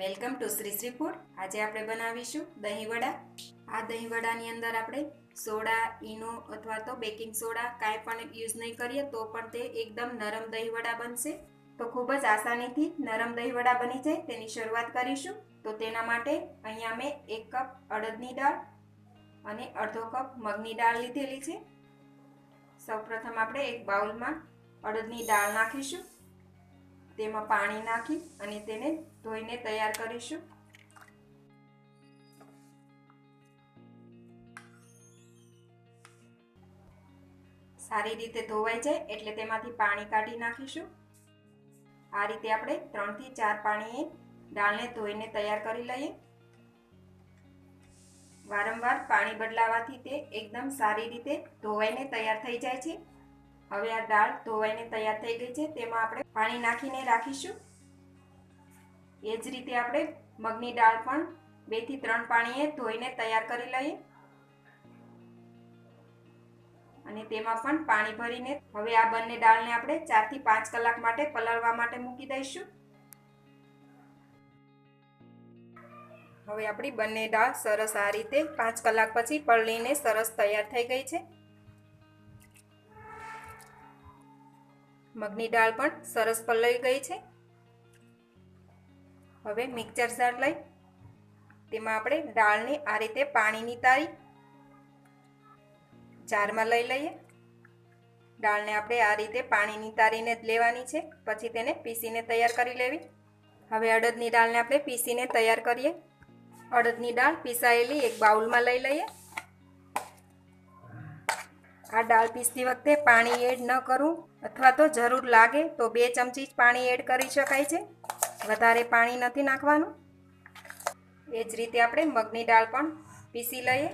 Welcome to Shri Shri food. આજે આપણે બનાવીશું દહીં વડા। આ દહીં વડાની અંદર આપણે સોડા, ઈનો અથવા તો બેકિંગ સોડા કાંઈ પણ યુઝ નહીં કરીએ તો પણ તે એકદમ નરમ દહીં વડા બનશે। તો ખૂબ જ આસાનીથી નરમ દહીં વડા બની જાય તેની શરૂઆત કરીશું। તો તેના માટે અહીંયા મેં 1 કપ અડદની દાળ અને અડધો કપ મગની દાળ લીધેલી છે। સૌપ્રથમ આપણે એક બાઉલમાં અડદની દાળ નાખીશું, તેમાં પાણી નાખી અને તેને ધોઈને તૈયાર કરીશું। સારી રીતે ધોવાઈ જાય એટલે તેમાંથી પાણી કાઢી નાખીશું। આ રીતે આપણે 3 થી 4 પાણીએ દાળને ધોઈને તૈયાર કરી લઈએ। વારંવાર પાણી બદલાવાથી તે એકદમ સારી રીતે ધોવાઈને તૈયાર થઈ જાય છે। હવે આ દાળ ધોવાઈને તૈયાર થઈ ગઈ છે, તેમાં આપણે પાણી નાખીને રાખીશું। એ જ રીતે આપણે મગની દાળ પણ 2 થી 3 પાણીએ ધોઈને તૈયાર કરી લઈએ અને તેમાં પણ પાણી ભરીને હવે આ બંને દાળને આપણે 4 થી 5 કલાક માટે પલળવા માટે મૂકી દઈશું। હવે આપણી બંને દાળ સરસ આ રીતે 5 કલાક પછી પલળીને સરસ તૈયાર થઈ ગઈ છે। મગની દાળ પણ સરસ પલળી ગઈ છે। હવે મિક્સર જાર લઈ તેમાં આપણે દાળને આ રીતે પાણી નિતારી જારમાં લઈ લઈએ। દાળને આપણે આ રીતે પાણી નિતારીને જ લેવાની છે, પછી તેને પીસીને તૈયાર કરી લેવી। હવે અડદની દાળને આપણે પીસીને તૈયાર કરીએ। અડદની દાળ પીસાયેલી એક બાઉલમાં લઈ લઈએ। આ દાળ પીસતી વખતે પાણી એડ ન કરવું, અથવા તો જરૂર લાગે તો 2 ચમચી જ પાણી એડ કરી શકાય છે, વધારે પાણી નથી નાખવાનું। એ જ રીતે આપણે મગની દાળ પણ પીસી લઈએ।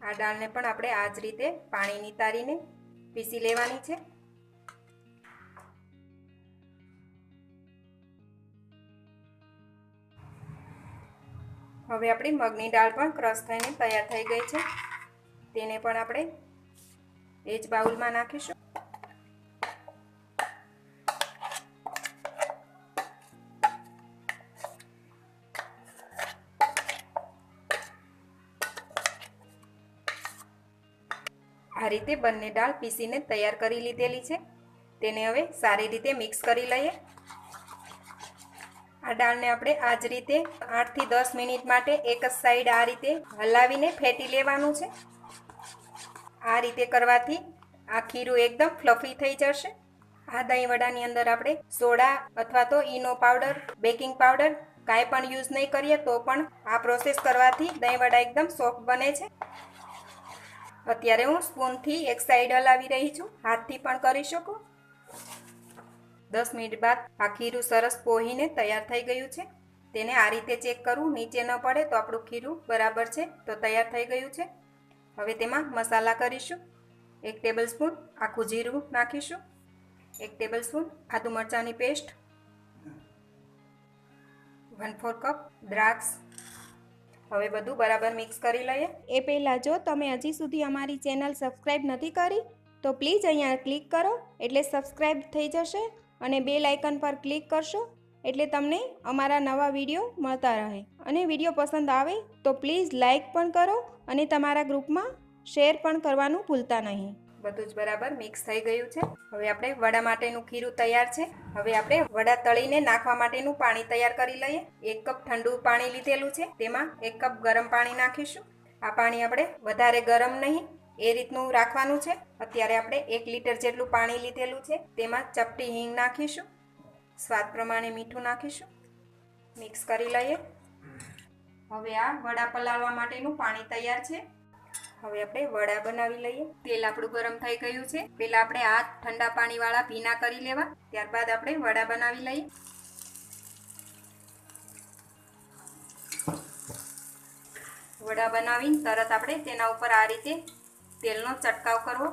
આ દાળને પણ આપણે આ જ રીતે પાણી નિતારીને પીસી લેવાની છે। હવે આપણી મગની દાળ પણ ક્રશ થઈને તૈયાર થઈ ગઈ છે, તેને પણ આપણે એ જ બાઉલમાં નાખીશું। આ રીતે બંને દાળ પીસીને તૈયાર કરી લીધેલી છે, તેને હવે સારી રીતે મિક્સ કરી લઈએ। આ દાળને આપણે આ જ રીતે 8 થી 10 મિનિટ માટે એક જ સાઈડ આ રીતે હલાવીને ફેટી લેવાનું છે। આ રીતે કરવાથી આ ખીરું એકદમ ફ્લફી થઈ જશે। આ દહીં વડાની અંદર આપણે સોડા અથવા તો ઈનો પાવડર, બેકિંગ પાવડર કાંઈ પણ યુઝ નહીં કરીએ તો પણ આ પ્રોસેસ કરવાથી દહીં વડા એકદમ સોફ્ટ બને છે। અત્યારે હું સ્પૂનથી એક સાઈડ હલાવી રહી છું, હાથથી પણ કરી શકો। 10 મિનિટ બાદ આ ખીરું સરસ પોહીને તૈયાર થઈ ગયું છે, તેને આ રીતે ચેક કરવું, નીચે ન પડે તો આપણું ખીરું બરાબર છે, તો તૈયાર થઈ ગયું છે। હવે તેમાં મસાલા કરીશું। 1 ટેબલસ્પૂન આખું જીરું નાખીશું, 1 ટેબલસ્પૂન આદુ મરચાંની પેસ્ટ, 1/4 કપ દ્રાક્ષ। હવે બધું બરાબર મિક્સ કરી લઈએ। એ પહેલાં જો તમે હજી સુધી અમારી ચેનલ સબસ્ક્રાઈબ નથી કરી તો પ્લીઝ અહીંયા ક્લિક કરો એટલે સબસ્ક્રાઈબ થઈ જશે અને બેલ આઇકન પર ક્લિક કરશો એટલે તમને અમારા નવા વિડીયો મળતા રહે। અને વિડીયો પસંદ આવે તો પ્લીઝ લાઈક પણ કરો અને તમારા ગ્રુપમાં શેર પણ કરવાનું ભૂલતા નહીં। બધું જ બરાબર મિક્સ થઈ ગયું છે। હવે આપણે વડા માટેનું ખીરું તૈયાર છે। હવે આપણે વડા તળીને નાખવા માટેનું પાણી તૈયાર કરી લઈએ। 1 કપ ઠંડુ પાણી લીધેલું છે, તેમાં 1 કપ ગરમ પાણી નાખીશું। આ પાણી આપણે વધારે ગરમ નહીં એ રીતનું રાખવાનું છે। અત્યારે આપણે 1 લીટર જેટલું પાણી લીધેલું છે, તેમાં ચપટી હિંગ નાખીશું, સ્વાદ પ્રમાણે મીઠું નાખીશું, મિક્સ કરી લઈએ। હવે આ વડા પલાળવા માટેનું પાણી તૈયાર છે। હવે આપણે વડા બનાવી લઈએ। તેલ આપણું ગરમ થઈ ગયું છે, પહેલા આપણે આ ઠંડા પાણીવાળા ભીના કરી લેવા, ત્યારબાદ આપણે વડા બનાવી લઈએ। વડા બનાવીને તરત આપણે તેના ઉપર આ રીતે તેલનો છંટકાવ કરવો।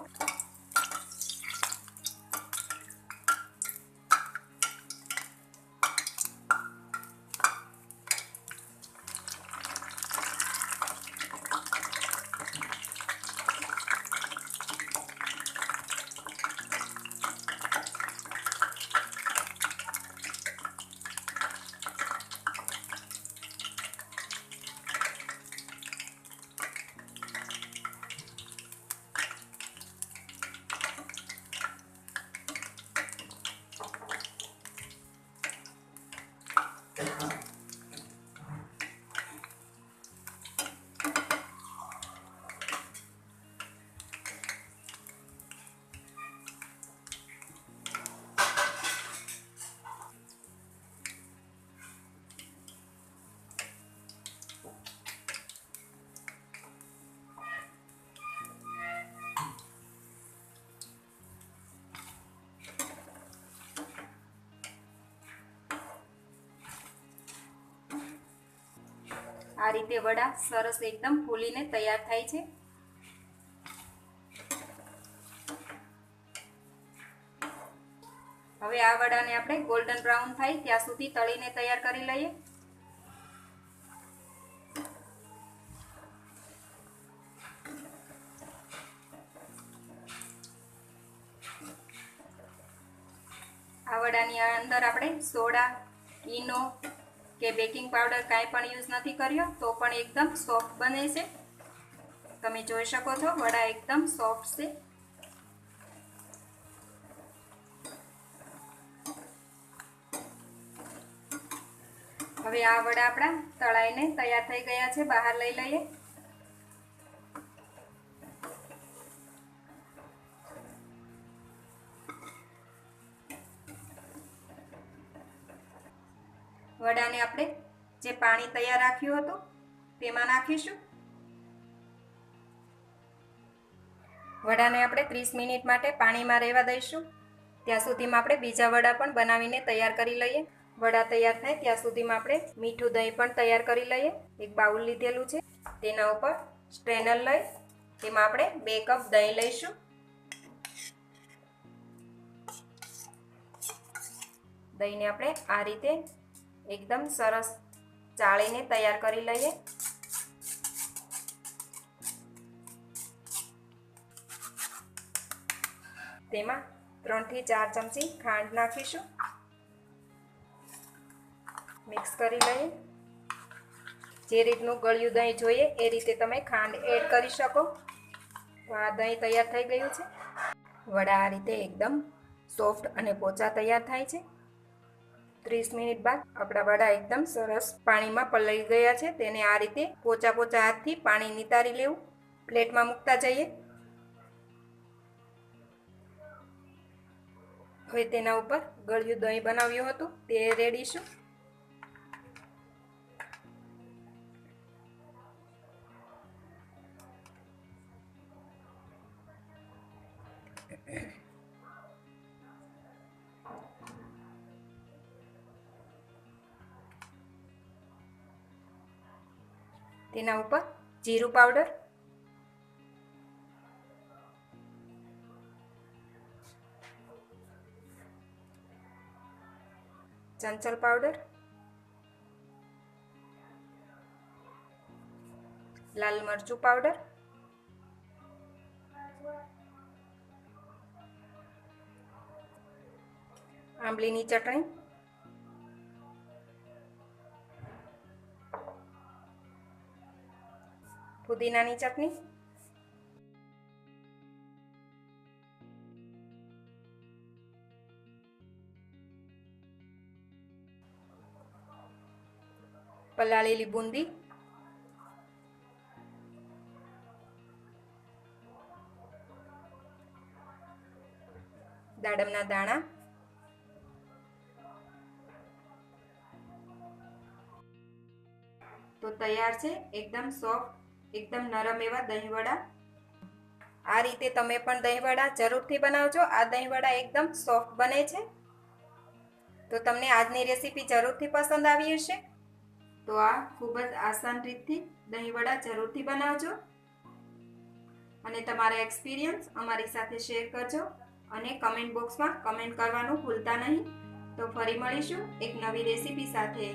આ રીતે વડા સરસ એકદમ ફૂલીને તૈયાર થાય છે. હવે આ વડાને આપણે ગોલ્ડન બ્રાઉન થાય ત્યાં સુધી તળીને તૈયાર કરી લઈએ. આ વડાની અંદર આપણે સોડા, ઈનો કે બેકિંગ પાવડર કાંઈ પણ યુઝ નથી કર્યો તો પણ એકદમ સોફ્ટ બને છે. તમે જોઈ શકો છો વડા એકદમ સોફ્ટ છે. હવે આ વડા આપણા તળાઈને તૈયાર થઈ ગયા છે. બહાર લઈ લઈએ. વડાને આપણે જે પાણી તૈયાર રાખ્યું હતું તેમાં નાખીશું. વડાને આપણે 30 મિનિટ માટે પાણીમાં રહેવા દઈશું. ત્યાં સુધીમાં આપણે બીજા વડા પણ બનાવીને તૈયાર કરી લઈએ. વડા તૈયાર થાય ત્યાં સુધીમાં આપણે મીઠું દહીં પણ તૈયાર કરી લઈએ. એક બાઉલ લીધેલું છે, તેના ઉપર સ્ટ્રેનર લઈ તેમાં આપણે 2 કપ દહીં લઈશું. દહીંને આપણે આ રીતે એકદમ સરસ ચાળીને તૈયાર કરી લઈએ. તેમાં 3 થી 4 ચમચી ખાંડ નાખીશું. મિક્સ કરી લઈએ. જે રીતનું ગળ્યું દહીં જોઈએ એ રીતે તમે ખાંડ એડ કરી શકો. તો આ દહીં તૈયાર થઈ ગયું છે. વડા આ રીતે એકદમ સોફ્ટ અને પોચા તૈયાર થાય છે. 30 મિનિટ બાદ આપણા વડા એકદમ સરસ પાણીમાં પલળી ગયા છે. તેને આ રીતે પોચા પોચા હાથથી પાણી નિતારી લેવું. પ્લેટમાં મૂકતા જઈએ. હવે તેના ઉપર ગળ્યું દહીં બનાવ્યું હતું તે રેડીશું. તેના ઉપર જીરું પાવડર, ચંચળ પાવડર, લાલ મરચું પાવડર, આંબલીની ચટણી, પુદીનાની ચટણી, પલાળેલી બુંદી, દાડમના દાણા, તો તૈયાર છે એકદમ સોફ્ટ, એકદમ નરમ એવા દહીં વડા. આ રીતે તમે પણ દહીં વડા જરૂરથી બનાવજો. આ દહીં વડા એકદમ સોફ્ટ બને છે. તો તમને આજની રેસીપી જરૂરથી પસંદ આવી હશે. તો આ ખૂબ જ આસાન રીતથી દહીં વડા જરૂરથી બનાવજો અને તમારા એક્સપિરિયન્સ અમારી સાથે શેર કરજો અને કમેન્ટ બોક્સમાં કમેન્ટ કરવાનું ભૂલતા નહીં. તો ફરી મળીશું એક નવી રેસીપી સાથે.